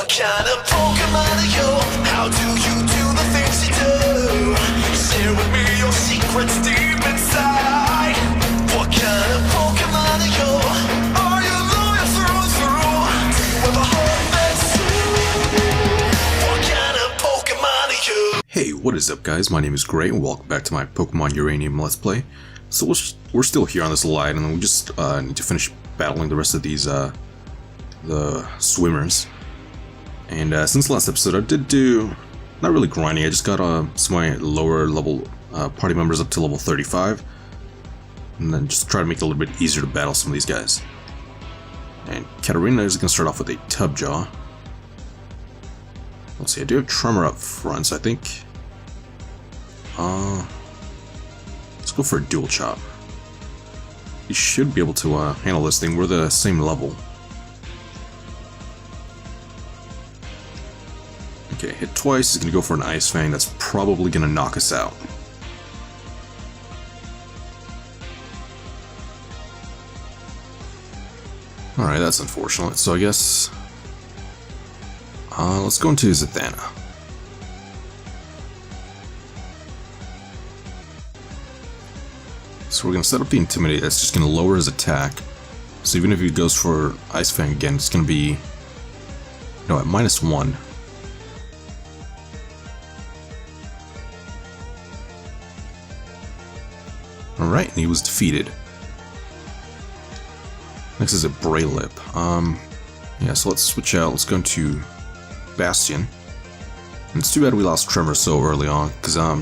What kind of Pokemon are you? How do you do the things you do? Share with me your secrets deep inside. What kind of Pokemon are you? Are you loyal through and through? Do you ever hope that's true? What kind of Pokemon are you? Hey, what is up guys? My name is Gray and welcome back to my Pokemon Uranium Let's Play. So we're still here on this line and we just need to finish battling the rest of these the swimmers. And since last episode I did do, not really grinding, I just got some of my lower level party members up to level 35. And then just try to make it a little bit easier to battle some of these guys. And Katarina is going to start off with a Tubjaw. Let's see, I do have Tremor up front, so I think... let's go for a Dual Chop. You should be able to handle this thing, we're the same level. Okay, hit twice, he's going to go for an Ice Fang, that's probably going to knock us out. Alright, that's unfortunate, so I guess... let's go into Zathana. So we're going to set up the Intimidate, that's just going to lower his attack. So even if he goes for Ice Fang again, it's going to be... no, at -1. Alright, and he was defeated. Next is a Braylip. Yeah, so let's switch out. Let's go into Bastion. And it's too bad we lost Tremor so early on, because I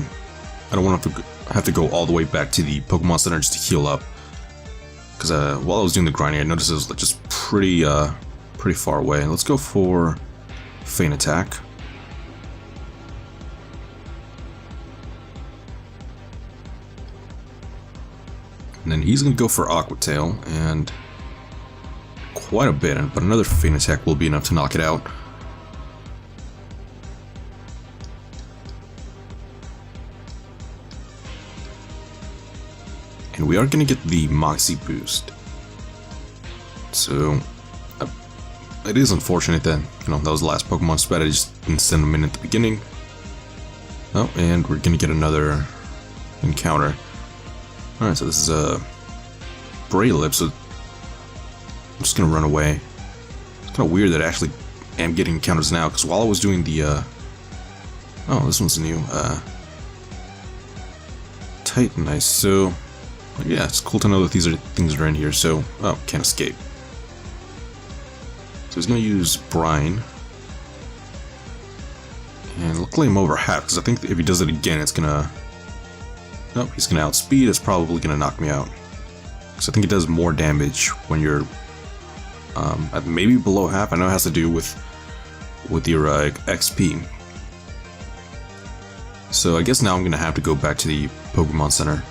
don't want to have to go all the way back to the Pokemon Center just to heal up. Because while I was doing the grinding, I noticed it was just pretty far away. Let's go for Feint Attack. And then he's going to go for Aqua Tail, and quite a bit, but another Feint Attack will be enough to knock it out. And we are going to get the Moxie boost. So, it is unfortunate that, that was the last Pokemon spread, I just didn't send them in at the beginning. Oh, and we're going to get another encounter. Alright, so this is a Braylip, so I'm just gonna run away. It's kind of weird that I actually am getting encounters now, because while I was doing the, oh, this one's new, Titanite, so, yeah, it's cool to know that these are things that are in here, so, oh, can't escape. So he's gonna use Brine. And luckily I'm over half, because I think if he does it again, it's gonna... nope, he's gonna outspeed, it's probably gonna knock me out. Because I think it does more damage when you're at maybe below half. I know it has to do with your XP. So I guess now I'm gonna have to go back to the Pokemon Center.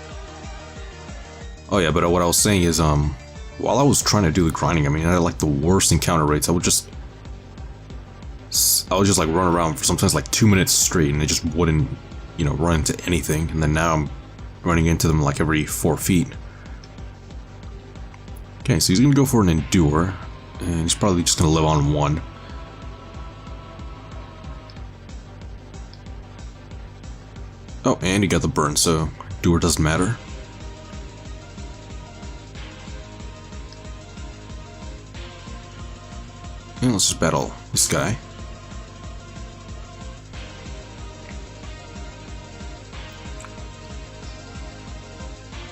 Oh yeah, but what I was saying is, while I was trying to do the grinding, I mean, I had like the worst encounter rates. I would just like run around for sometimes like 2 minutes straight, and it just wouldn't, run into anything. And then now I'm running into them like every 4 feet. Okay, so he's gonna go for an Endure, and he's probably just gonna live on 1. Oh, and he got the burn, so Endure doesn't matter. And let's just battle this guy.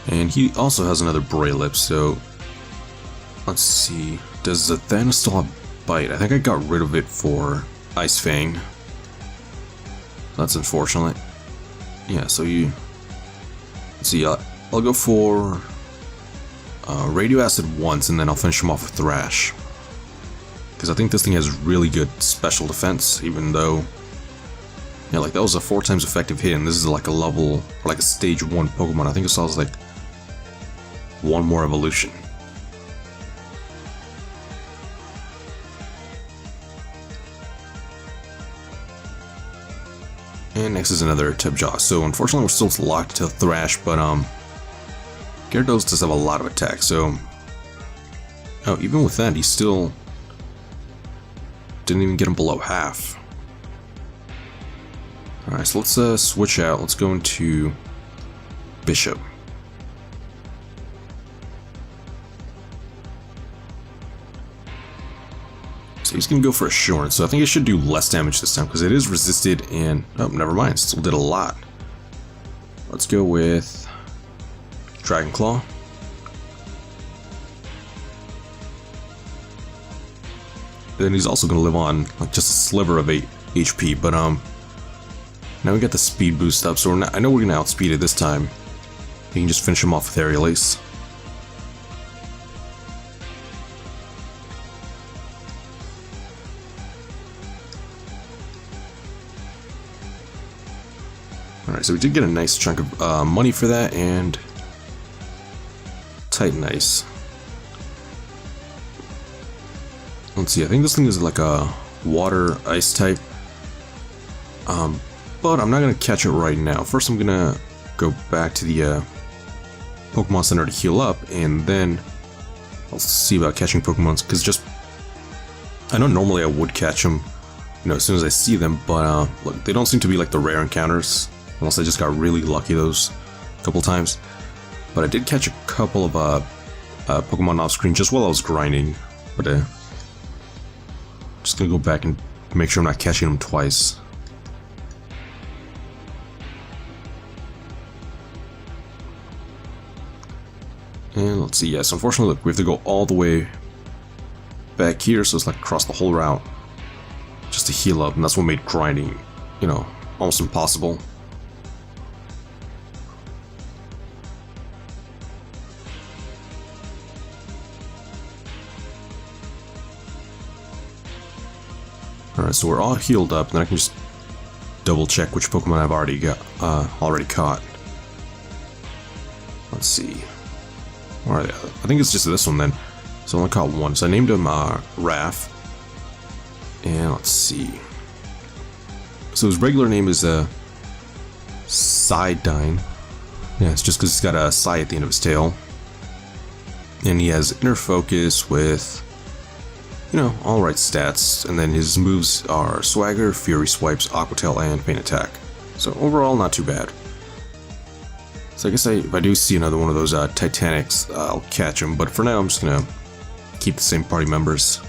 And he also has another Braylip, so let's see. Does Zathana still have Bite? I think I got rid of it for Ice Fang. That's unfortunate. Yeah, so let's see, I'll go for Radio Acid once, and then I'll finish him off with Thrash. Because I think this thing has really good special defense, even though... yeah, like that was a 4 times effective hit, and this is like a level, or like a stage 1 Pokemon. I think it still has like 1 more evolution. And next is another Tubjaw. So unfortunately we're still locked to Thrash, but Gyarados does have a lot of attack, so... oh, even with that, he's still... didn't even get him below half. Alright, so let's switch out. Let's go into Bishop. So he's going to go for Assurance, so I think it should do less damage this time, because it is resisted, and... oh, never mind, still did a lot. Let's go with Dragon Claw. Then he's also going to live on like just a sliver of 8 HP, but now we got the speed boost up, so I know we're going to outspeed it this time. You can just finish him off with Aerial Ace. Alright, so we did get a nice chunk of money for that, and Titan Ice. Let's see, I think this thing is like a water ice type. But I'm not going to catch it right now. First I'm going to go back to the Pokemon Center to heal up, and then I'll see about catching Pokemons, because just... I know normally I would catch them, you know, as soon as I see them, but look, they don't seem to be like the rare encounters, unless I just got really lucky those couple times. But I did catch a couple of Pokemon off screen just while I was grinding, but just gonna go back and make sure I'm not catching them twice. And let's see, yes, unfortunately, look, we have to go all the way back here, so it's like across the whole route just to heal up, and that's what made grinding, you know, almost impossible. Alright, so we're all healed up, and then I can just double check which Pokemon I've already caught. Let's see. Alright, I think it's just this one then. So I only caught one. So I named him Raph. And let's see. So his regular name is Psydyne. Yeah, it's just because he's got a Psy at the end of his tail. And he has Inner Focus with, you know, alright stats. And then his moves are Swagger, Fury Swipes, Aqua Tail, and Feint Attack. So overall, not too bad. So I guess if I do see another one of those Titanics, I'll catch him. But for now, I'm just gonna keep the same party members.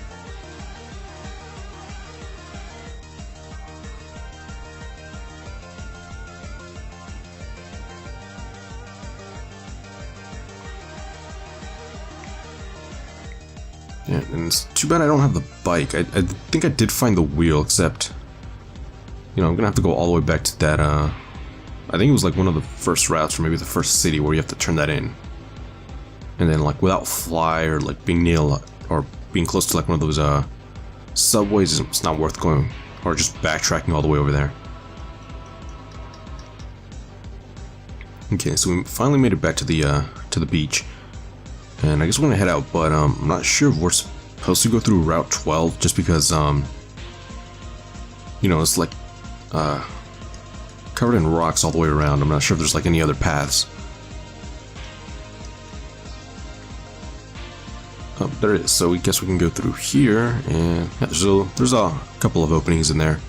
Yeah, and it's too bad I don't have the bike. I think I did find the wheel, except, you know, I'm gonna have to go all the way back to that, I think it was like one of the first routes, or maybe the first city where you have to turn that in. And then like without fly, or like being near, or being close to like one of those subways, it's not worth going, or just backtracking all the way over there. Okay, so we finally made it back to the beach. And I guess we're gonna head out, but I'm not sure if we're supposed to go through Route 12, just because you know, it's like covered in rocks all the way around. I'm not sure if there's like any other paths. Oh, there it is. So we guess we can go through here, and yeah, there's a couple of openings in there.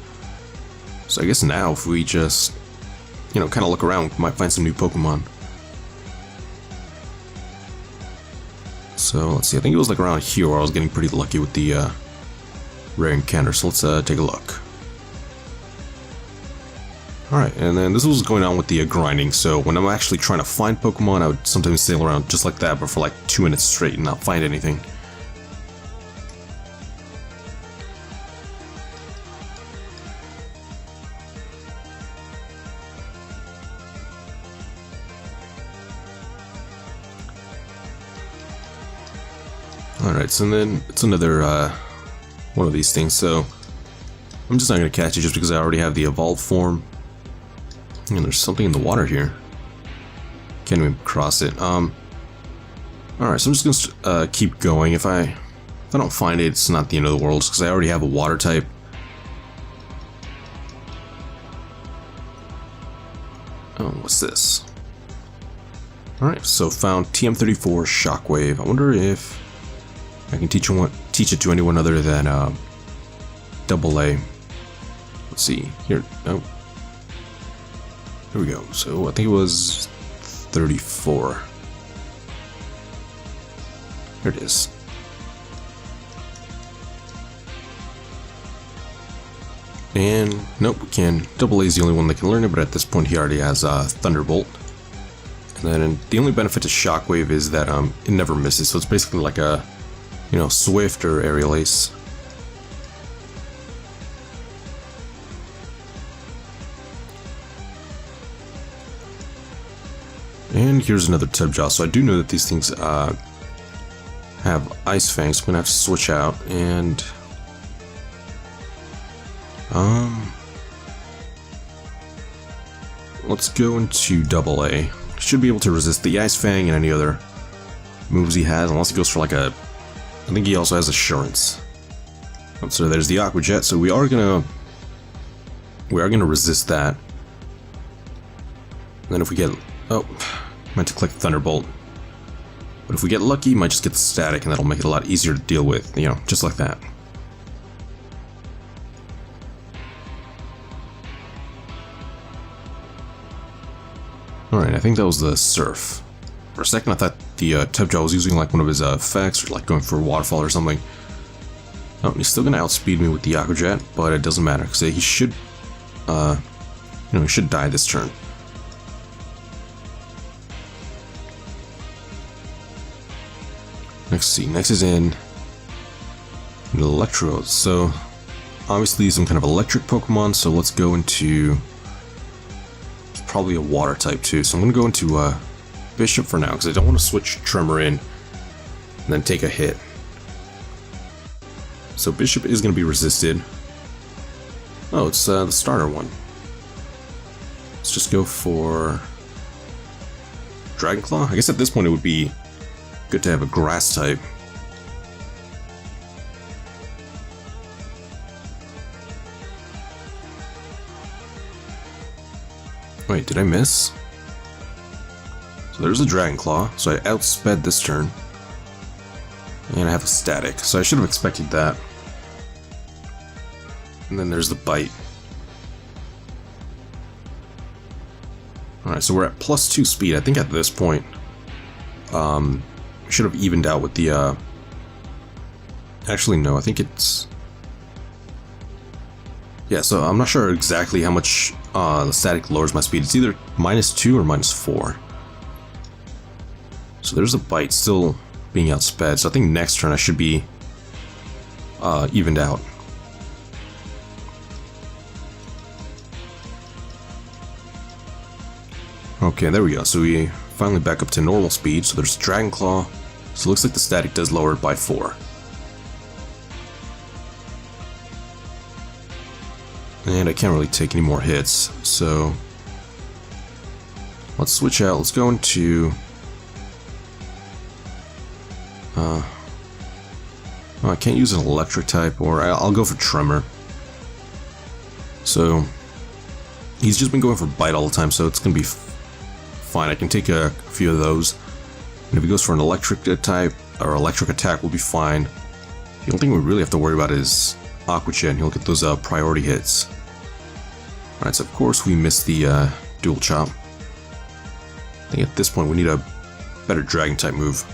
So I guess now if we just, you know, kind of look around, we might find some new Pokemon. So let's see, I think it was like around here where I was getting pretty lucky with the rare encounter. So let's take a look. Alright, and then this was going on with the grinding, so when I'm actually trying to find Pokemon, I would sometimes sail around just like that, but for like 2 minutes straight and not find anything. Alright, so then it's another one of these things, so I'm just not going to catch it just because I already have the evolved form. And there's something in the water here. Can't even cross it. Alright, so I'm just gonna keep going. If I don't find it, it's not the end of the world, because I already have a water type. Oh, what's this? Alright, so found TM34 Shockwave. I wonder if I can teach it to anyone other than double A. Let's see, here, oh. Here we go, so I think it was 34. Here it is. And nope, we can. Double A is the only one that can learn it, but at this point he already has Thunderbolt. And then the only benefit to Shockwave is that it never misses, so it's basically like a, you know, Swift or Aerial Ace. And here's another Tubjaw. So I do know that these things have Ice Fangs. I'm gonna have to switch out and let's go into double A. Should be able to resist the Ice Fang and any other moves he has, unless he goes for like a, I think he also has Assurance. So there's the Aqua Jet. So we are gonna resist that. And then if we get, oh, meant to click Thunderbolt. But if we get lucky, might just get the static, and that'll make it a lot easier to deal with, you know, just like that. Alright, I think that was the Surf. For a second I thought the Tubjaw was using like one of his effects, or like going for a waterfall or something. Oh, he's still gonna outspeed me with the Aqua Jet, but it doesn't matter, because he should, you know, he should die this turn. Next is in Electrode. So obviously some kind of electric Pokemon, so let's go into probably a water type too. So I'm gonna go into Bishop for now, because I don't want to switch Tremor in and then take a hit. So Bishop is gonna be resisted. Oh, it's the starter one. Let's just go for Dragon Claw. I guess at this point it would be good to have a grass type. Wait, did I miss? So there's a Dragon Claw, so I outsped this turn. And I have a Static, so I should have expected that. And then there's the Bite. Alright, so we're at +2 speed. I think at this point, should have evened out with the, actually no, I think it's, yeah, so I'm not sure exactly how much the static lowers my speed. It's either -2 or -4. So there's a Bite still being outsped, so I think next turn I should be evened out. Okay, there we go. So we finally back up to normal speed. So there's Dragon Claw. So it looks like the static does lower it by 4. And I can't really take any more hits. So let's switch out. Let's go into I can't use an electric type, or I'll go for Tremor. So he's just been going for Bite all the time, so it's gonna be fine. I can take a few of those, and if he goes for an electric type or electric attack, we'll be fine. The only thing we really have to worry about is Aqua Jet, and he'll get those priority hits. Alright, so of course we missed the Dual Chop. I think at this point we need a better Dragon type move.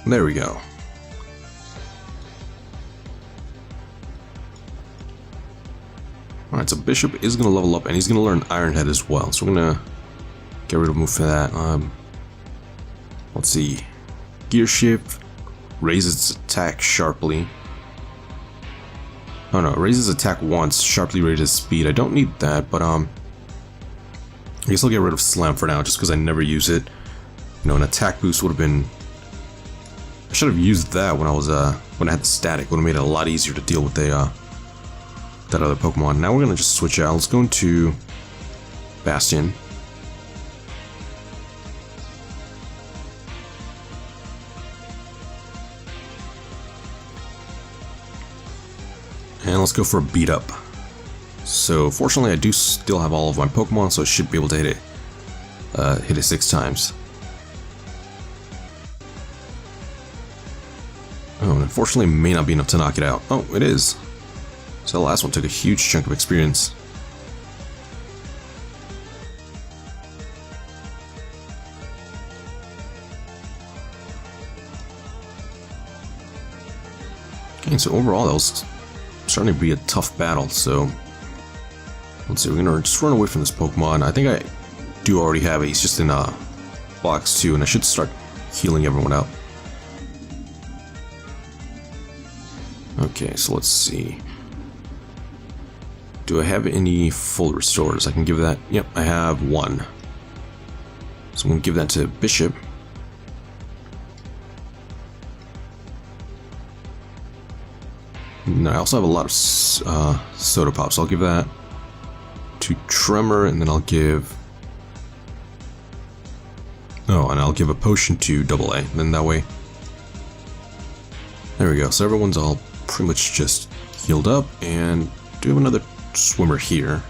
There we go. Alright, so Bishop is going to level up, and he's going to learn Iron Head as well. So we're going to get rid of a move for that. Let's see. Gear Shift raises its attack sharply. Oh no, it raises attack once, sharply raises speed. I don't need that, but I guess I'll get rid of Slam for now, just because I never use it. You know, an attack boost would have been, I should have used that when I was when I had the static. Would have made it a lot easier to deal with the that other Pokemon. Now we're gonna just switch out. Let's go into Bastion. And let's go for a Beat Up. So fortunately I do still have all of my Pokemon, so I should be able to hit it 6 times. Oh, and unfortunately may not be enough to knock it out. Oh, it is. So the last one took a huge chunk of experience. Okay, so overall that was starting to be a tough battle, so let's see, we're gonna just run away from this Pokemon. I think I do already have it, he's just in box 2, and I should start healing everyone out. Okay, so let's see. Do I have any full restores? I can give that. Yep, I have 1. So I'm going to give that to Bishop. And I also have a lot of Soda Pops. I'll give that to Tremor, and then I'll give... Oh, and I'll give a potion to AA. And then that way... There we go. So everyone's all pretty much just healed up, and do have another swimmer here.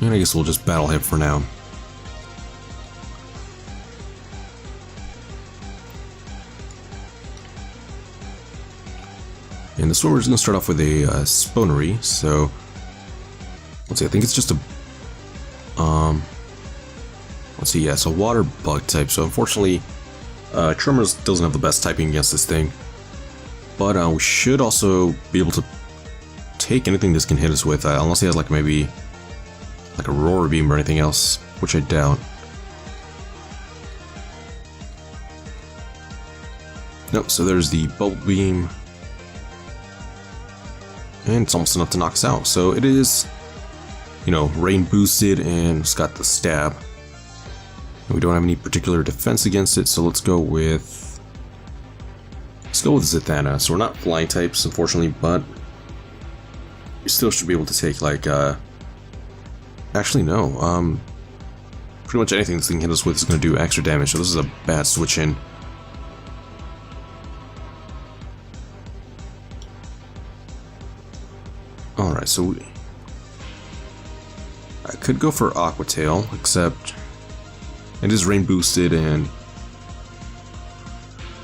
And I guess we'll just battle him for now. And the swimmer is going to start off with a Spoonery, so let's see, I think it's just a let's see, yeah, it's a water bug type, so unfortunately Tremors doesn't have the best typing against this thing, but we should also be able to take anything this can hit us with, unless he has like maybe like a Roar Beam or anything else, which I doubt. Nope, so there's the Bubble Beam, and it's almost enough to knock us out. So it is, you know, rain boosted, and it's got the stab. And we don't have any particular defense against it, so let's go with Zathana. So we're not flying types, unfortunately, but we still should be able to take like actually no, pretty much anything this thing hit us with is going to do extra damage. So this is a bad switch in. Alright, so I could go for Aqua Tail, except it is rain boosted, and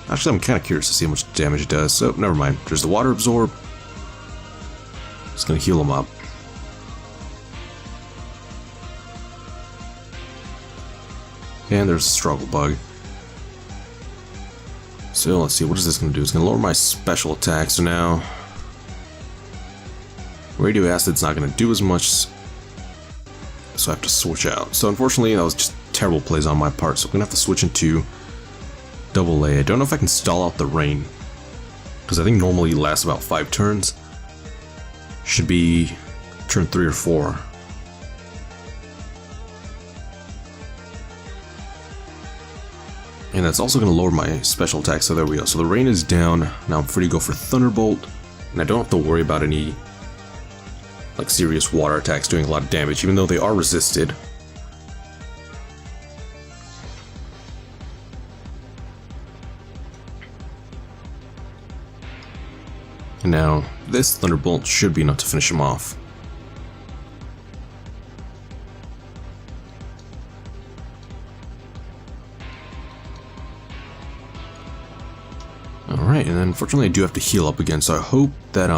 actually I'm kind of curious to see how much damage it does, so never mind. There's the Water Absorb. It's going to heal him up. And there's a Struggle Bug. So let's see, what is this going to do? It's going to lower my special attack, so now Radio Acid's not going to do as much, so I have to switch out. So unfortunately, that was just terrible plays on my part, so I'm going to have to switch into AA. I don't know if I can stall out the rain, because I think normally it lasts about 5 turns. Should be turn 3 or 4. And that's also going to lower my special attack, so there we go. So the rain is down, now I'm free to go for Thunderbolt, and I don't have to worry about any like serious water attacks doing a lot of damage, even though they are resisted. And now this Thunderbolt should be enough to finish him off. Alright, and then unfortunately I do have to heal up again, so I hope that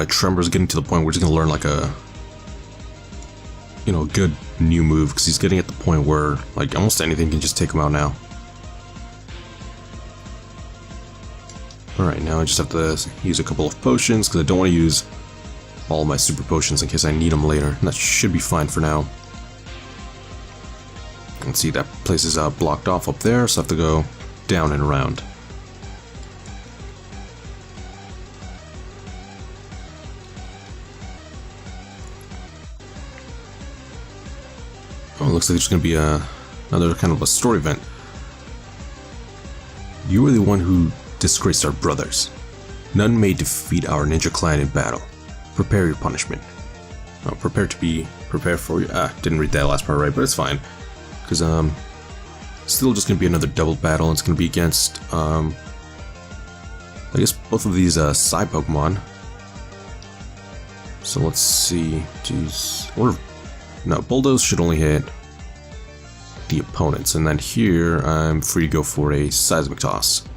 Tremor's getting to the point where he's going to learn like a, you know, good new move, because he's getting at the point where like almost anything can just take him out now. Alright, now I just have to use a couple of potions, because I don't want to use all my super potions in case I need them later, and that should be fine for now. You can see that place is blocked off up there, so I have to go down and around. Oh, it looks like there's going to be another kind of a story event. You were the one who disgraced our brothers. None may defeat our ninja clan in battle. Prepare your punishment. Oh, prepare for you. Didn't read that last part right, but it's fine. Because, still just going to be another double battle. It's going to be against, I guess both of these Psy Pokemon. So let's see. Jeez. Or no, bulldoze should only hit the opponents, and then here I'm free to go for a seismic toss.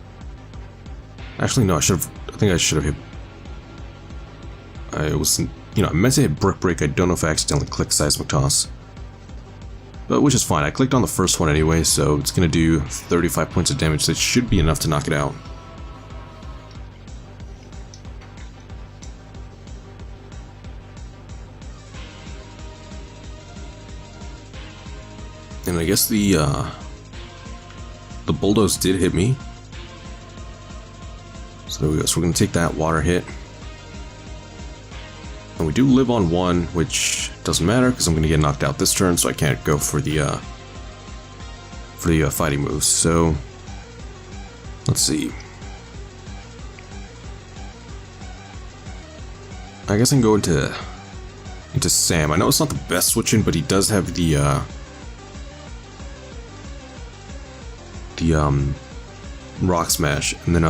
Actually, no, I think I should have hit. I was, I meant to hit brick break. I don't know if I accidentally clicked seismic toss, but which is fine. I clicked on the first one anyway, so it's gonna do 35 points of damage. That should be enough to knock it out. And I guess the bulldoze did hit me. So there we go. So we're gonna take that water hit, and we do live on one, which doesn't matter because I'm gonna get knocked out this turn, so I can't go for the fighting moves. So let's see. I guess I can go into Sam. I know it's not the best switch in, but he does have the rock smash, and then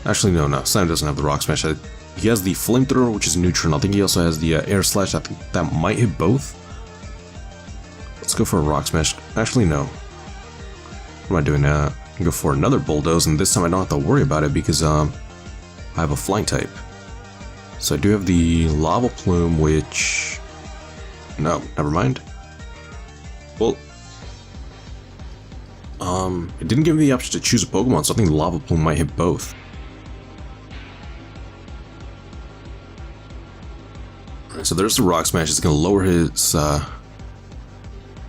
actually no, Sam doesn't have the rock smash. He has the flamethrower, which is neutral. I think he also has the air slash. I think that might hit both. Let's go for a rock smash. Actually no, what am I doing now? I can go for another bulldoze, and this time I don't have to worry about it because I have a flying type. So I do have the lava plume, which no, never mind. Well, it didn't give me the option to choose a Pokemon, so I think Lava Plume might hit both. Alright, so there's the Rock Smash. It's going to lower his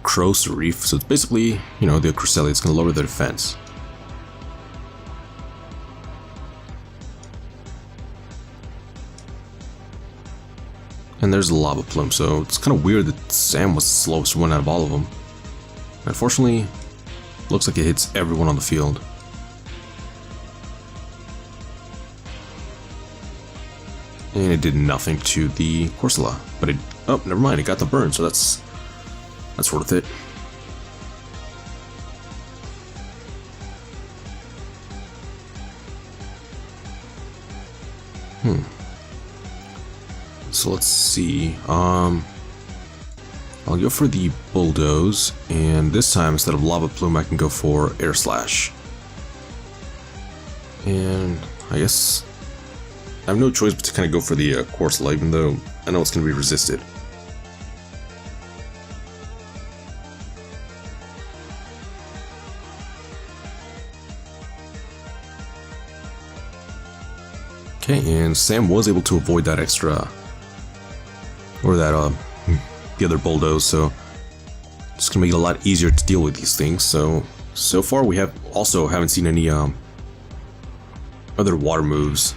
Cross Reef, so it's basically, the Cresselia. It's going to lower the defense. And there's the Lava Plume, so it's kind of weird that Sam was the slowest one out of all of them. Unfortunately, looks like it hits everyone on the field. And it did nothing to the Corsola, but oh, never mind, it got the burn, so that's worth it. So let's see, I'll go for the bulldoze, and this time instead of lava plume I can go for air slash. And I guess I have no choice but to kind of go for the Corsola, even though I know it's going to be resisted. Okay, and Sam was able to avoid that extra, or that the other bulldoze, so it's gonna make it a lot easier to deal with these things. So far we haven't seen any other water moves.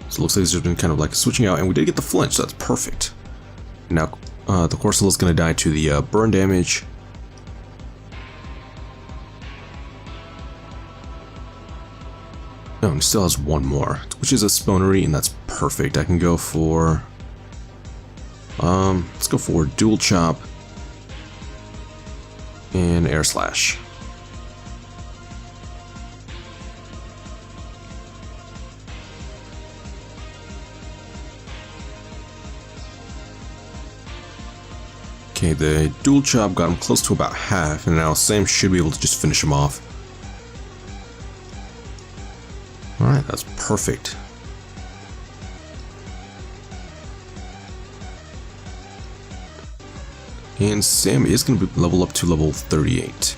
So it looks like it's just been kind of like switching out, and we did get the flinch, so that's perfect. Now the Corsola is gonna die to the burn damage. No, and still has one more, which is a Spoonery, and that's perfect. I can go for let's go for dual chop and air slash. Okay, the dual chop got him close to about half, and now Sam should be able to just finish him off. Alright, that's perfect. And Sam is going to level up to level 38.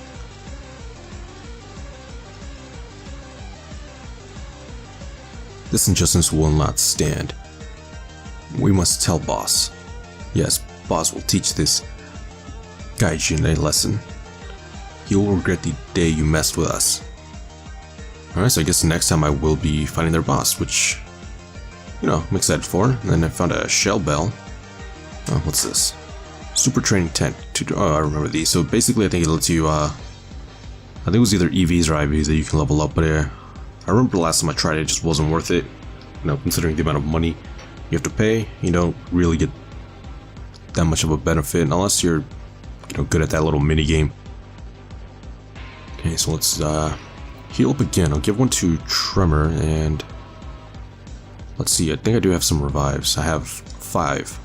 This injustice will not stand. We must tell Boss. Yes, Boss will teach this Gaijin a lesson. He will regret the day you messed with us. Alright, so I guess next time I will be fighting their boss, which, I'm excited for. And then I found a shell bell. Oh, what's this? Super training tent. Oh, I remember these. So basically I think it lets you, I think it was either EVs or IVs that you can level up, but I remember the last time I tried it, it just wasn't worth it. Considering the amount of money you have to pay, you don't really get that much of a benefit unless you're, good at that little mini game. Okay, so let's heal up again. I'll give one to Tremor, and Let's see, I think I do have some revives. I have 5.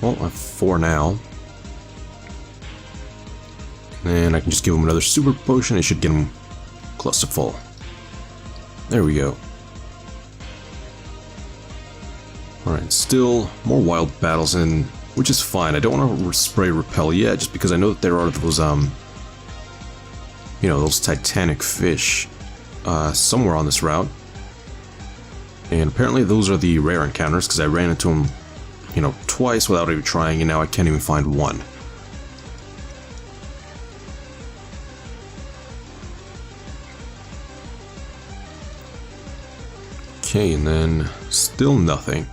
Well, I have 4 now. And I can just give him another super potion. It should get him close to full. There we go. Alright, still more wild battles in, which is fine. I don't want to spray repel yet, just because I know that there are those, you know, those titanic fish somewhere on this route. And apparently those are the rare encounters, because I ran into them, you know, twice without even trying, and now I can't even find one. Okay, and then still nothing.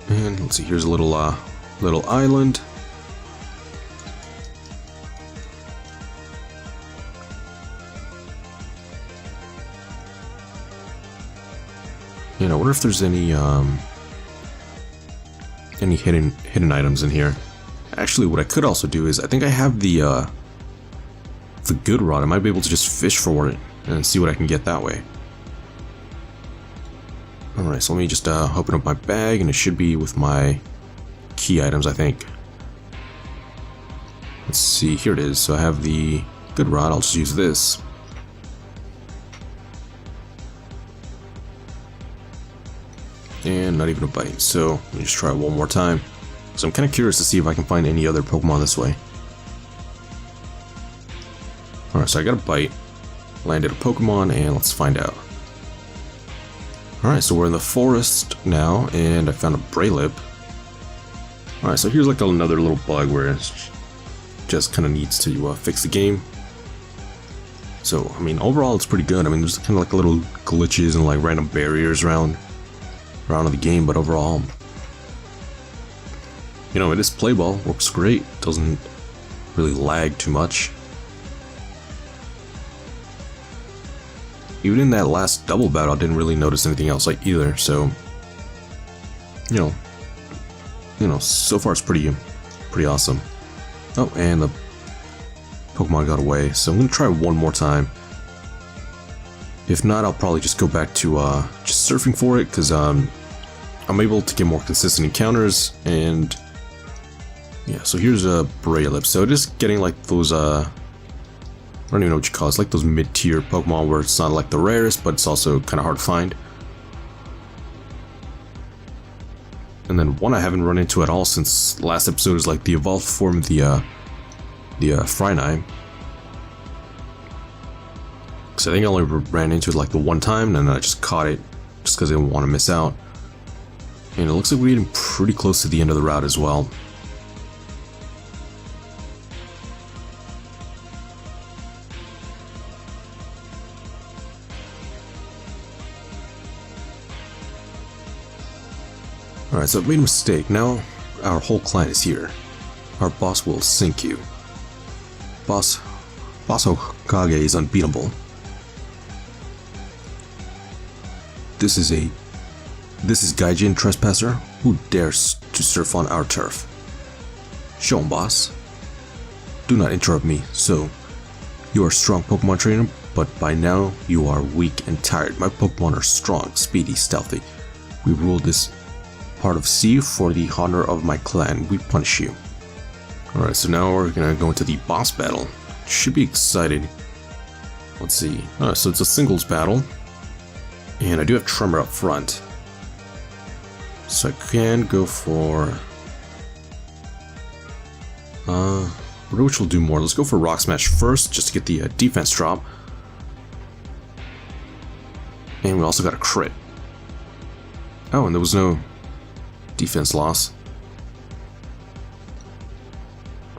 And let's see, here's a little island. You know, I wonder if there's any hidden items in here. Actually, what I could also do is, I think I have the good rod. I might be able to just fish for it and see what I can get that way. Alright, so let me just open up my bag, and it should be with my key items, I think. Let's see, here it is. So I have the good rod, I'll just use this. And not even a bite, so let me just try it one more time. So I'm kind of curious to see if I can find any other Pokemon this way. Alright, so I got a bite, landed a Pokemon, and let's find out. Alright, so we're in the forest now, and I found a Braylip. Alright, so here's like another little bug where it just kind of needs to fix the game. So, I mean, overall it's pretty good. I mean, there's kind of like little glitches and like random barriers around the game, but overall, you know, it is playable, works great, doesn't really lag too much. Even in that last double battle, I didn't really notice anything else like either, so you know, so far it's pretty awesome. Oh, and the Pokemon got away, so I'm gonna try one more time. If not, I'll probably just go back to just surfing for it, because I'm able to get more consistent encounters. And yeah, so here's a Braylip. So it is getting like those I don't even know what you call it. It's like those mid-tier Pokemon where it's not like the rarest, but it's also kind of hard to find. And then one I haven't run into at all since last episode is like the evolved form of the Frynai. Because I think I only ran into it like the one time, and then I just caught it just because I didn't want to miss out. And it looks like we're getting pretty close to the end of the route as well. Alright, so I've made a mistake. Now our whole clan is here. Our boss will sink you. Boss Hokage is unbeatable. This is Gaijin Trespasser who dares to surf on our turf. Show him, boss. Do not interrupt me. So, you are a strong Pokemon trainer, but by now you are weak and tired. My Pokemon are strong, speedy, stealthy. We rule this part of sea for the honor of my clan. We punish you. Alright, so now we're gonna go into the boss battle. Should be exciting. Let's see. Alright, so it's a singles battle. And I do have Tremor up front. So I can go for... which will do more. Let's go for Rock Smash first, just to get the defense drop. And we also got a crit. Oh, and there was no defense loss.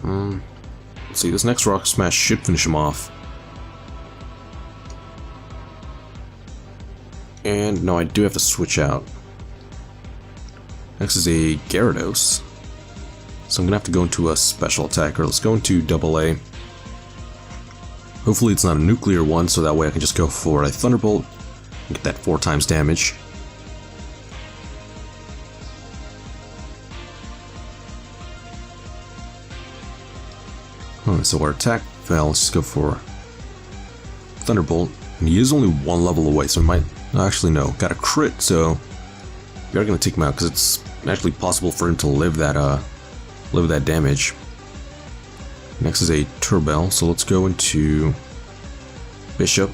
Let's see, this next Rock Smash should finish him off. And no, I do have to switch out. Next is a Gyarados. So I'm gonna have to go into a special attacker. Let's go into AA. Hopefully it's not a nuclear one, so that way I can just go for a Thunderbolt and get that 4 times damage. Alright, so our attack fell. Let's just go for Thunderbolt, and he is only one level away, so he might... Actually, no. Got a crit, so we are going to take him out, because it's actually possible for him to live that damage. Next is a Turbell, so let's go into Bishop.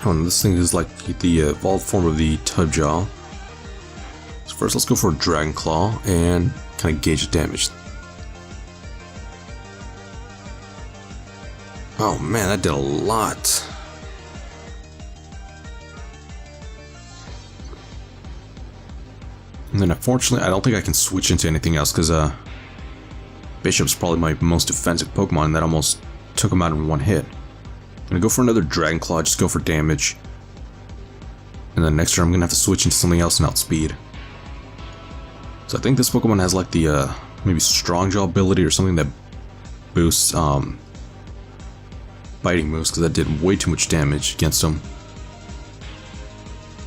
Oh, and this thing is like the evolved form of the Tubjaw. So first let's go for a Dragon Claw and kind of gauge the damage. Oh man, that did a lot. And then unfortunately, I don't think I can switch into anything else because Bishop's probably my most defensive Pokemon, and that almost took him out in one hit. I'm gonna go for another Dragon Claw, just go for damage. And then next turn I'm gonna have to switch into something else and outspeed. So I think this Pokemon has like the maybe Strong Jaw ability or something that boosts biting moves, because that did way too much damage against him.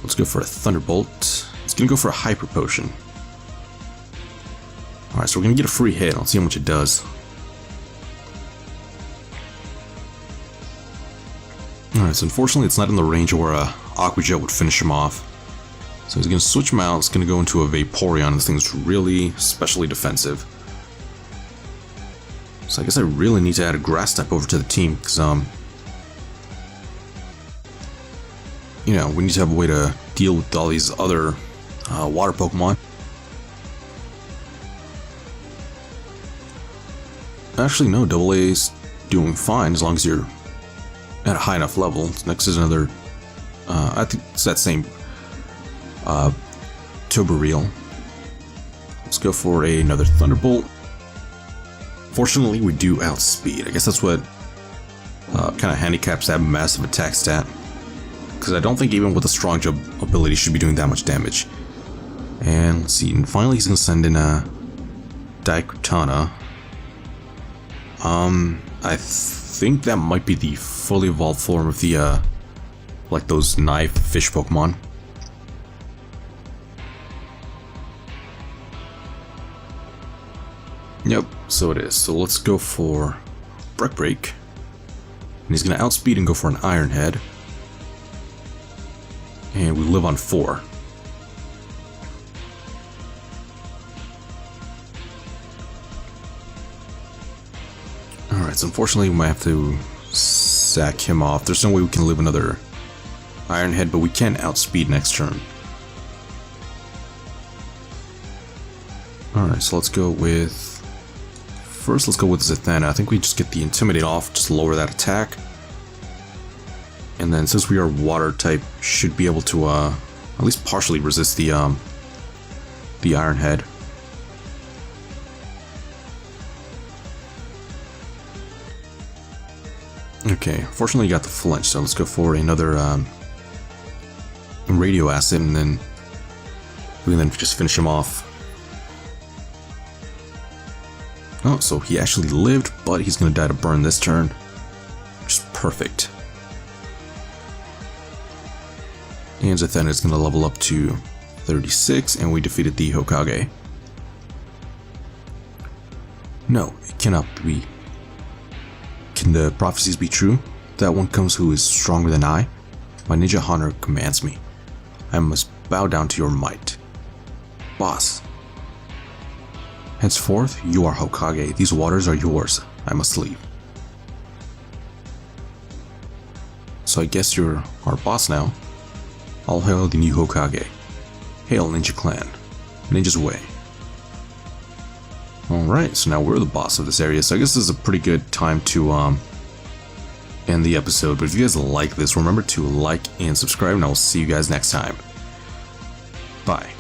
Let's go for a Thunderbolt. It's gonna go for a Hyper Potion. Alright, so we're gonna get a free hit. I'll see how much it does. Alright, so unfortunately it's not in the range where Aqua Jet would finish him off. So he's going to switch him out. It's going to go into a Vaporeon. This thing's really specially defensive. So I guess I really need to add a Grass type over to the team, because you know, we need to have a way to deal with all these other water Pokemon. Actually, no, AA's doing fine as long as you're at a high enough level. Next is another, I think it's that same Toberiel. Let's go for another Thunderbolt. Fortunately, we do outspeed. I guess that's what kind of handicaps that massive attack stat, because I don't think even with a Strong Jump ability should be doing that much damage. And let's see, and finally he's going to send in a Daikutana. I think that might be the fully evolved form of the, like those knife fish Pokemon. Yep, so it is. So let's go for Break. And he's going to outspeed and go for an Iron Head. And we live on 4. Alright, so unfortunately we might have to sack him off. There's no way we can live another Iron Head, but we can outspeed next turn. Alright, so let's go with... First, let's go with Zathana. I think we just get the Intimidate off, just lower that attack. And then since we are Water type, should be able to at least partially resist the Iron Head. Okay, fortunately you got the flinch, so let's go for another Radio Acid, and then we can then just finish him off. Oh, so he actually lived, but he's going to die to burn this turn, which is perfect. And Zathana is going to level up to 36, and we defeated the Hokage. No, it cannot be. Can the prophecies be true? That one comes who is stronger than I? My ninja honor commands me. I must bow down to your might. Boss. Henceforth, you are Hokage. These waters are yours. I must leave. So I guess you're our boss now. All hail the new Hokage. Hail Ninja Clan. Ninja's way. Alright, so now we're the boss of this area, so I guess this is a pretty good time to end the episode. But if you guys like this, remember to like and subscribe, and I will see you guys next time. Bye.